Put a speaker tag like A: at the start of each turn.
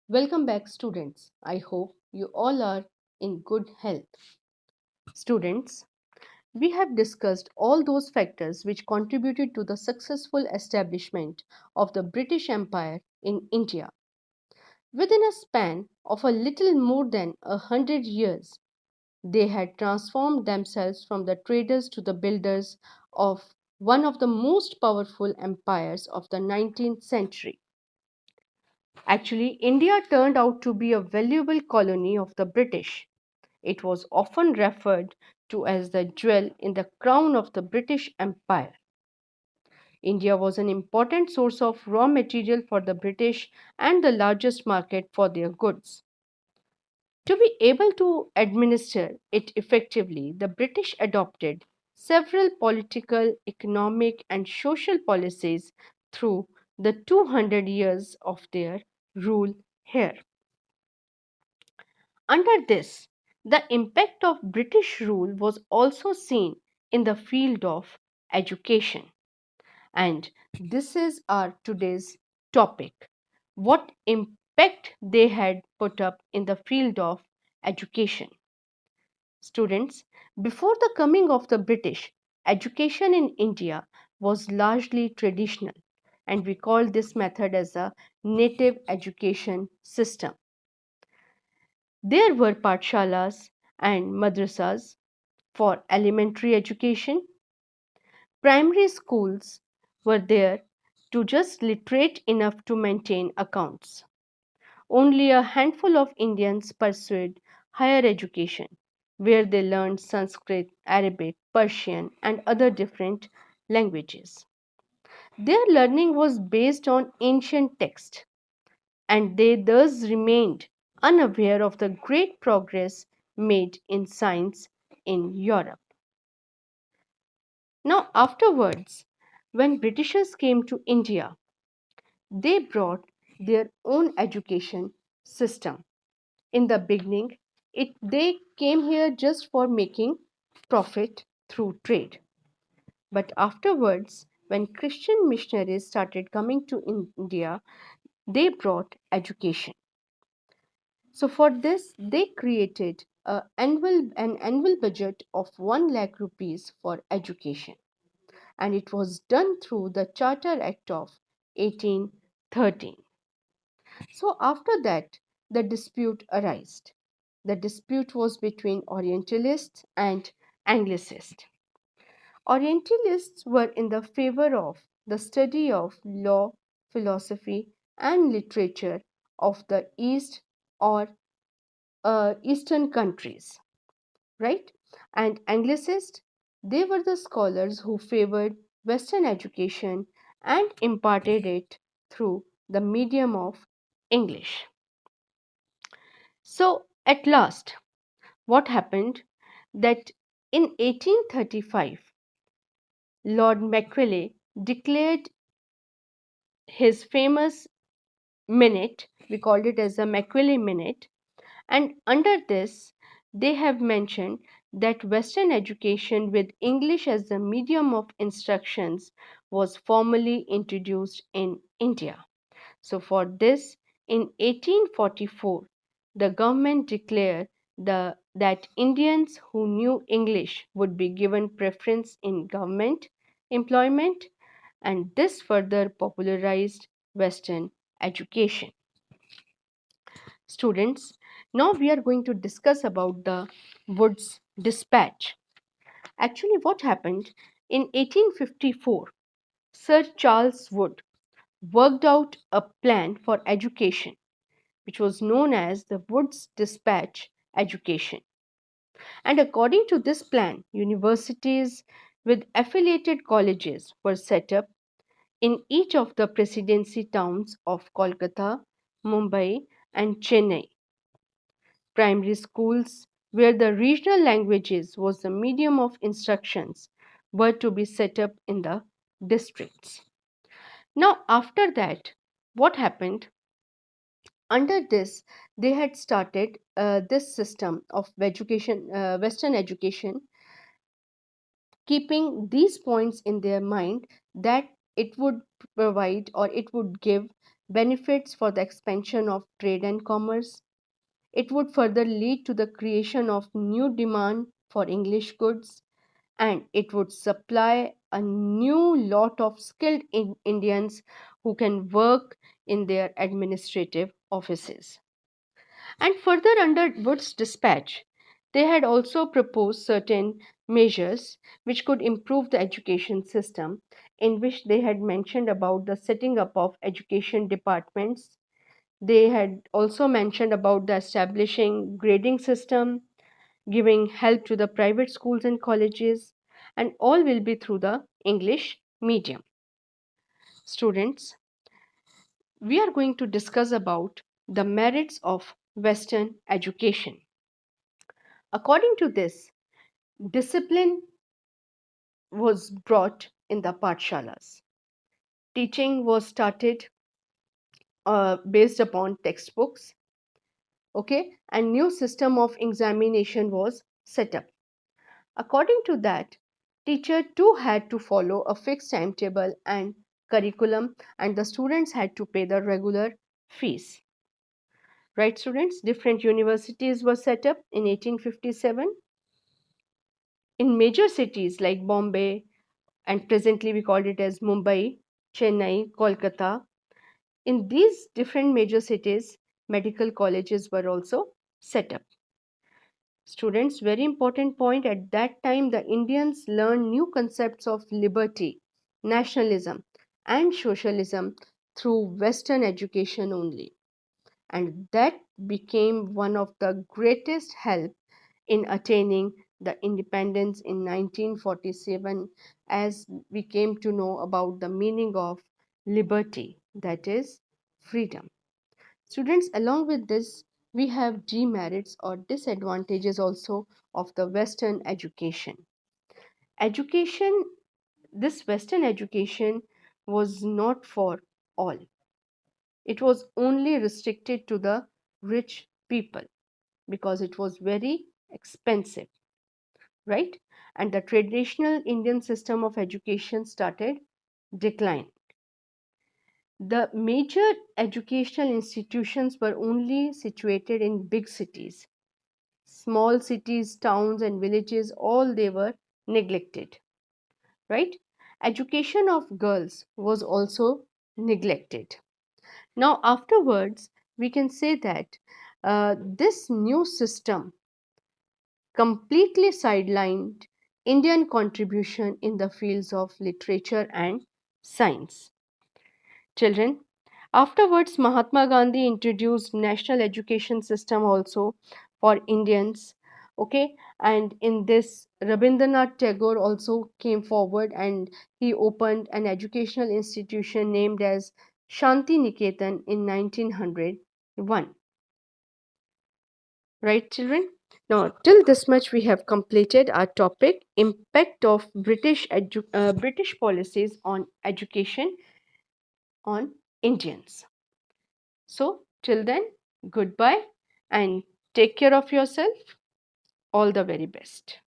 A: Welcome back, students. I hope you all are in good health. Students, we have discussed all those factors which contributed to the successful establishment of the British Empire in India. Within a span of a little more than 100 years, they had transformed themselves from the traders to the builders of one of the most powerful empires of the 19th century. Actually, India turned out to be a valuable colony of the British. It was often referred to as the jewel in the crown of the British Empire. India was an important source of raw material for the British and the largest market for their goods. To be able to administer it effectively, the British adopted several political, economic, and social policies through the 200 years of their rule here. Under this, the impact of British rule was also seen in the field of education. And this is our today's topic. What impact they had put up in the field of education. Students, before the coming of the British, education in India was largely traditional, and we call this method as a native education system. There were pathshalas and madrasas for elementary education. Primary schools were there to just literate enough to maintain accounts. Only a handful of Indians pursued higher education, where they learned Sanskrit, Arabic, Persian, and other different languages. Their learning was based on ancient texts, and they thus remained unaware of the great progress made in science in Europe. Now, afterwards, when Britishers came to India, they brought their own education system. In the beginning, they came here just for making profit through trade. But afterwards, when Christian missionaries started coming to India, they brought education. So for this, they created an annual budget of 1 lakh rupees for education. And it was done through the Charter Act of 1813. So after that, the dispute arose. The dispute was between Orientalists and Anglicists. Orientalists were in the favor of the study of law, philosophy, and literature of the East or Eastern countries, right? And Anglicists, they were the scholars who favored Western education and imparted it through the medium of English. So, at last, what happened that in 1835, Lord Macaulay declared his famous minute, we called it as the Macaulay Minute, and under this, they have mentioned that Western education with English as the medium of instructions was formally introduced in India. So, for this, in 1844, the government declared that Indians who knew English would be given preference in government employment, and this further popularized Western education. Students, now we are going to discuss about the Wood's Dispatch. Actually, what happened in 1854, Sir Charles Wood worked out a plan for education, which was known as the Wood's Dispatch education. And according to this plan, universities with affiliated colleges were set up in each of the presidency towns of Kolkata, Mumbai, and Chennai. Primary schools, where the regional languages was the medium of instructions, were to be set up in the districts. Now, after that, what happened? Under this, they had started this system of education, Western education, keeping these points in their mind that it would provide or it would give benefits for the expansion of trade and commerce. It would further lead to the creation of new demand for English goods, and it would supply a new lot of skilled Indians who can work in their administrative offices. And further, under Wood's dispatch, they had also proposed certain measures which could improve the education system, in which they had mentioned about the setting up of education departments. They had also mentioned about the establishing grading system, giving help to the private schools and colleges, and all will be through the English medium. Students, we are going to discuss about the merits of Western education. According to this, discipline was brought in the pathshalas. Teaching was started based upon textbooks, okay, and new system of examination was set up. According to that, teacher too had to follow a fixed timetable and curriculum, and the students had to pay the regular fees. Right, students? Different universities were set up in 1857 in major cities like Bombay, and presently we called it as Mumbai, Chennai, Kolkata. In these different major cities, medical colleges were also set up. Students, very important point, at that time the Indians learned new concepts of liberty, nationalism, and socialism through Western education only. And that became one of the greatest help in attaining the independence in 1947, as we came to know about the meaning of liberty, that is freedom. Students, along with this, we have demerits or disadvantages also of the Western education. Education, this Western education was not for all. It was only restricted to the rich people because it was very expensive, right? And the traditional Indian system of education started decline. The major educational institutions were only situated in big cities. Small cities, towns, and villages, all they were neglected, right? Education of girls was also neglected. Now, afterwards, we can say that this new system completely sidelined Indian contribution in the fields of literature and science. Children, afterwards Mahatma Gandhi introduced national education system also for Indians. Okay, and in this Rabindranath Tagore also came forward and he opened an educational institution named as Shanti Niketan in 1901. Right, children? Now, till this much, we have completed our topic, impact of British policies on education on Indians. So, till then, goodbye and take care of yourself. All the very best.